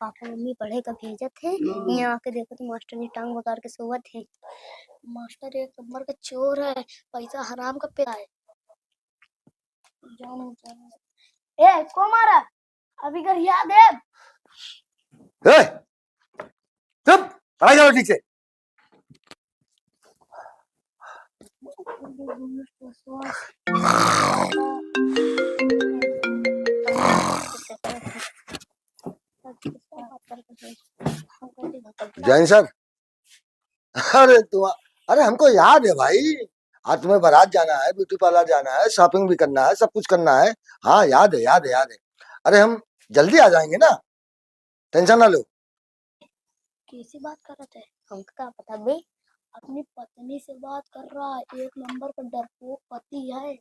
Papa mummy पढ़े का भेजे थे। यहाँ आके देखो तो मास्टर ने टांग बकार के सोवत थे। मास्टर एक नंबर का चोर है, पैसा हराम का पेड़ा है। ए को मारा अभी कर याद है? ए चुप, पढ़ाई करो ठीक से। जैन सर, अरे तुम, अरे हमको याद है भाई, आज तुम्हें बारात जाना है, ब्यूटी पार्लर जाना है, शॉपिंग भी करना है, सब कुछ करना है। हाँ याद है, याद है, याद है। अरे हम जल्दी आ जाएंगे ना, टेंशन ना लो। कैसी बात कर रहे थे? हमको क्या पता बे, अपनी पत्नी से बात कर रहा है, एक नंबर का डरपोक पति है।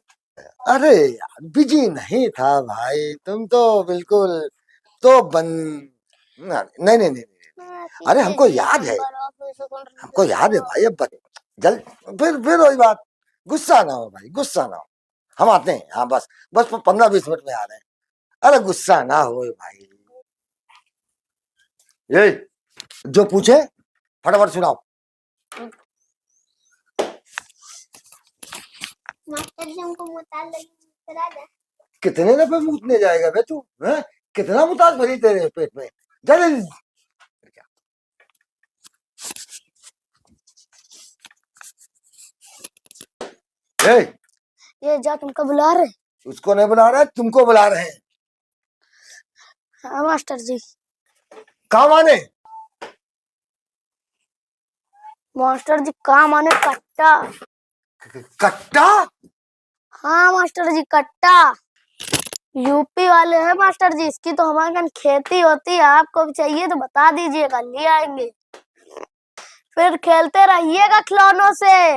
अरे यार बिजी नहीं था भाई, तुम तो बिल्कुल तो नहीं नहीं नहीं, अरे हमको याद है, हमको याद है भाई। अब जल फिर वही बात, गुस्सा ना हो भाई, गुस्सा ना हो, हम आते हैं। हाँ बस बस 15-20 मिनट में आ रहे हैं। अरे गुस्सा ना हो भाई। ये जो पूछे फटाफट सुनाओ। मास्टर जी हमको मुताल लगी, कितने रुपए मूतने जाएगा बे तू? कितना मुताज भरी तेरे पेट में? जल्दी ये जा तुमको बुला रहे। उसको नहीं बुला रहे, तुमको बुला रहे हैं। हाँ मास्टर जी। काम आने? मास्टर जी काम आने कट्टा। कट्टा? हाँ मास्टर जी कट्टा। यूपी वाले हैं मास्टर जी, इसकी तो हमारे यहाँ खेती होती है, आपको भी चाहिए तो बता दीजिएगा, ले आएंगे। फिर खेलते रहिएगा खिलौनों से।